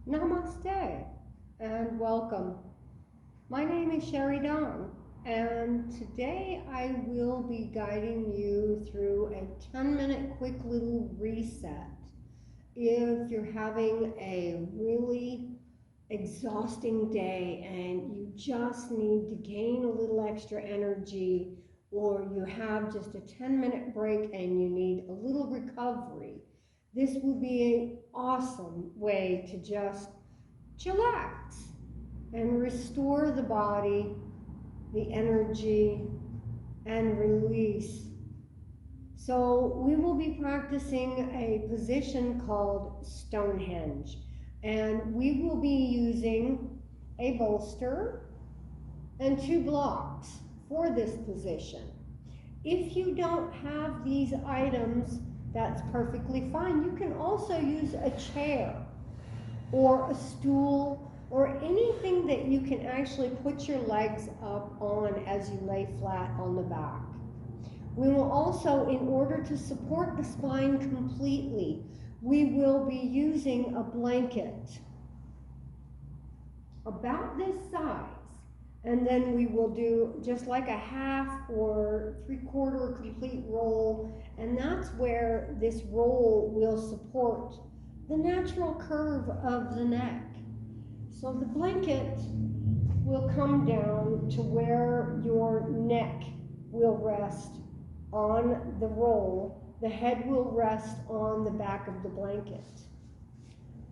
Namaste and welcome. My name is Sherry Dawn, and today I will be guiding you through a 10-minute quick little reset. If you're having a really exhausting day and you just need to gain a little extra energy, or you have just a 10-minute break and you need a little recovery, this will be an awesome way to just chillax and restore the body, the energy, and release. So we will be practicing a position called Stonehenge, and we will be using a bolster and 2 blocks for this position. If you don't have these items, that's perfectly fine. You can also use a chair or a stool or anything that you can actually put your legs up on as you lay flat on the back. We will also, in order to support the spine completely, we will be using a blanket about this size, and then we will do just like a half or 3/4 complete roll, and that's where this roll will support the natural curve of the neck. So the blanket will come down to where your neck will rest on the roll. The head will rest on the back of the blanket.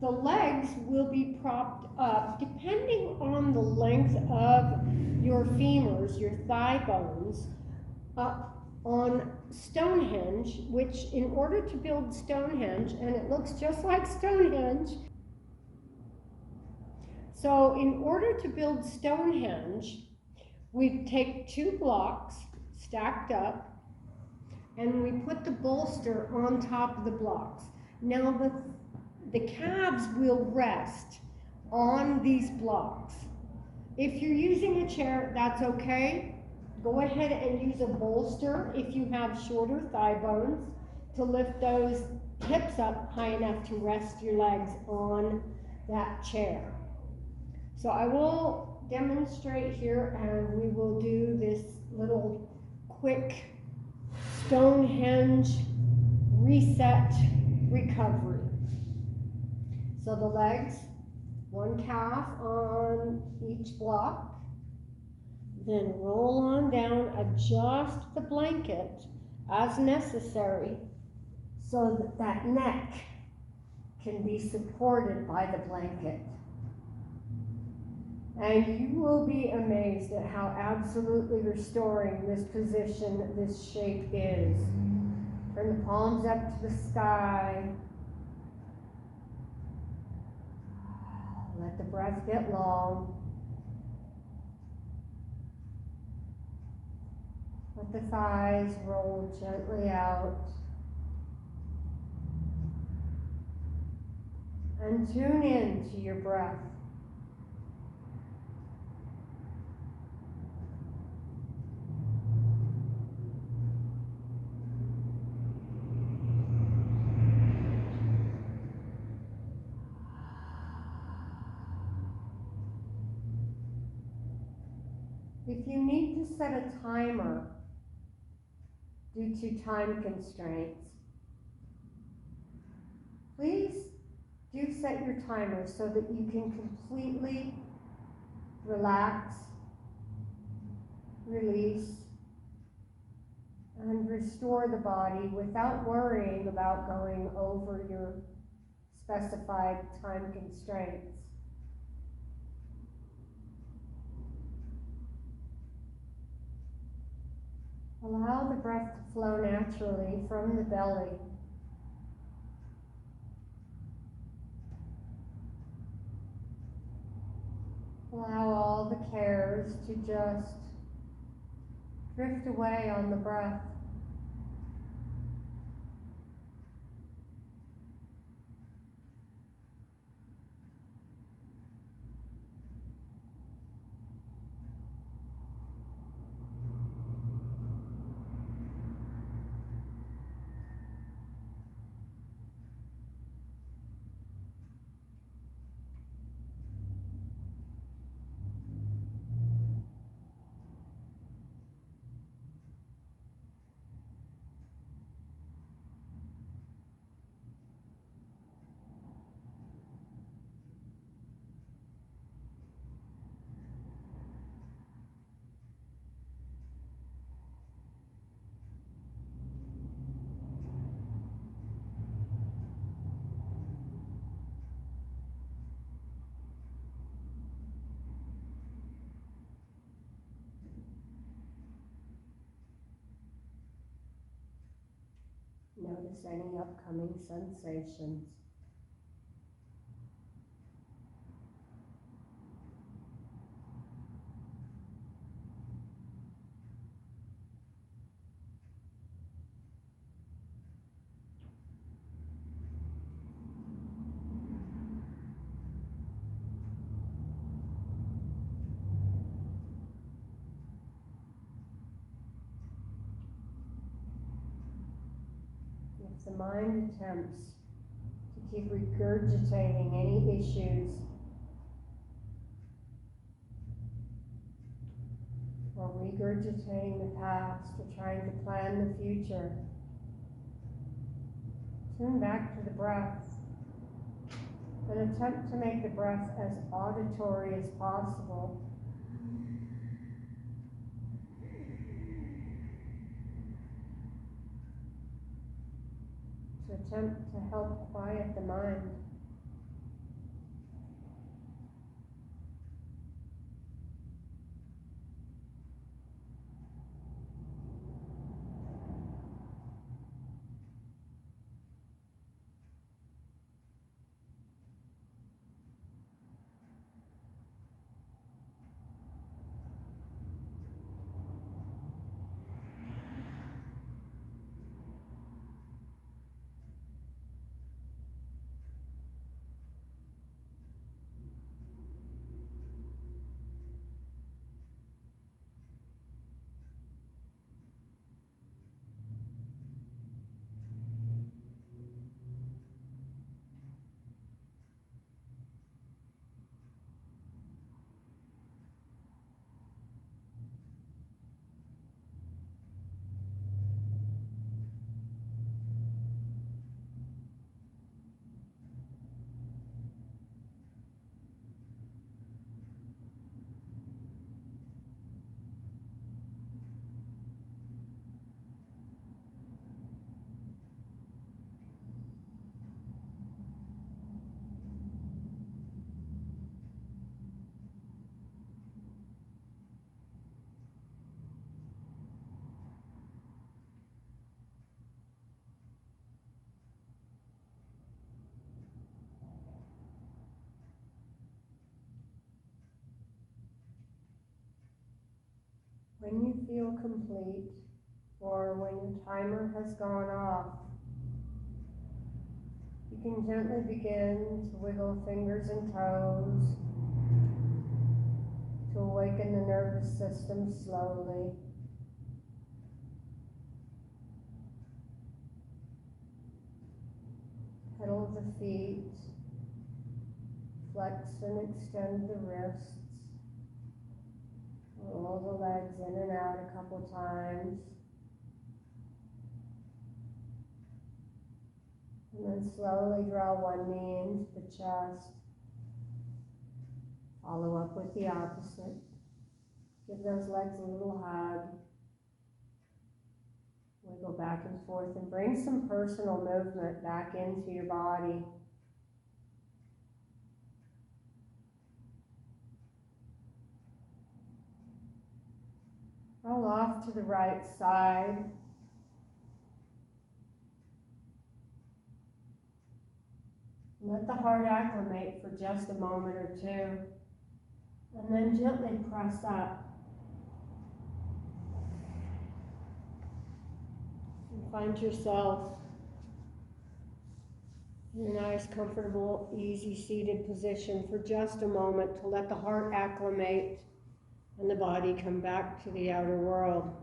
The legs will be propped up depending on the length of your femurs, your thigh bones, up on Stonehenge, which in order to build Stonehenge, and it looks just like Stonehenge, so in order to build Stonehenge, we take 2 blocks stacked up and we put the bolster on top of the blocks. Now the calves will rest on these blocks. If you're using a chair, that's okay. Go ahead and use a bolster if you have shorter thigh bones to lift those hips up high enough to rest your legs on that chair. So I will demonstrate here, and we will do this little quick Stonehenge reset recovery. So the legs, 1 calf on each block, then roll on down, adjust the blanket as necessary so that that neck can be supported by the blanket. And you will be amazed at how absolutely restoring this position, this shape is. Turn the palms up to the sky. Let the breath get long. Let the thighs roll gently out. And tune in to your breath. If you need to set a timer due to time constraints, please do set your timer so that you can completely relax, release, and restore the body without worrying about going over your specified time constraints. Allow the breath to flow naturally from the belly. Allow all the cares to just drift away on the breath. notice any upcoming sensations. If the mind attempts to keep regurgitating any issues or regurgitating the past or trying to plan the future, tune back to the breath and attempt to make the breath as auditory as possible. To attempt to help quiet the mind. When you feel complete, or when your timer has gone off, you can gently begin to wiggle fingers and toes to awaken the nervous system slowly. Pedal the feet, flex and extend the wrists. Roll the legs in and out a couple times. And then slowly draw one knee into the chest. Follow up with the opposite. Give those legs a little hug. Wiggle back and forth and bring some personal movement back into your body. Roll off to the right side. Let the heart acclimate for just a moment or two, and then gently press up. And find yourself in a nice, comfortable, easy seated position for just a moment to let the heart acclimate and the body come back to the outer world.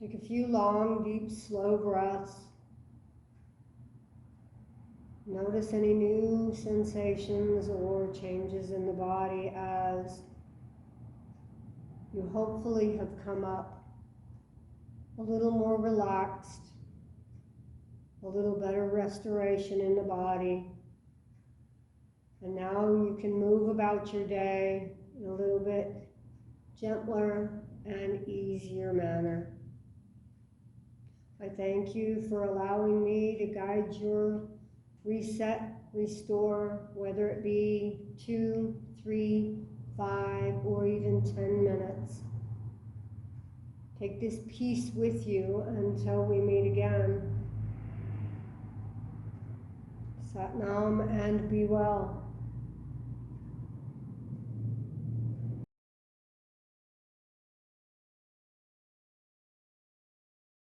Take a few long, deep, slow breaths. Notice any new sensations or changes in the body as you hopefully have come up a little more relaxed, a little better restoration in the body. And now you can move about your day in a little bit gentler and easier manner. I thank you for allowing me to guide your reset, restore, whether it be 2, 3, 5, or even 10 minutes. Take this peace with you until we meet again. Sat Nam and be well.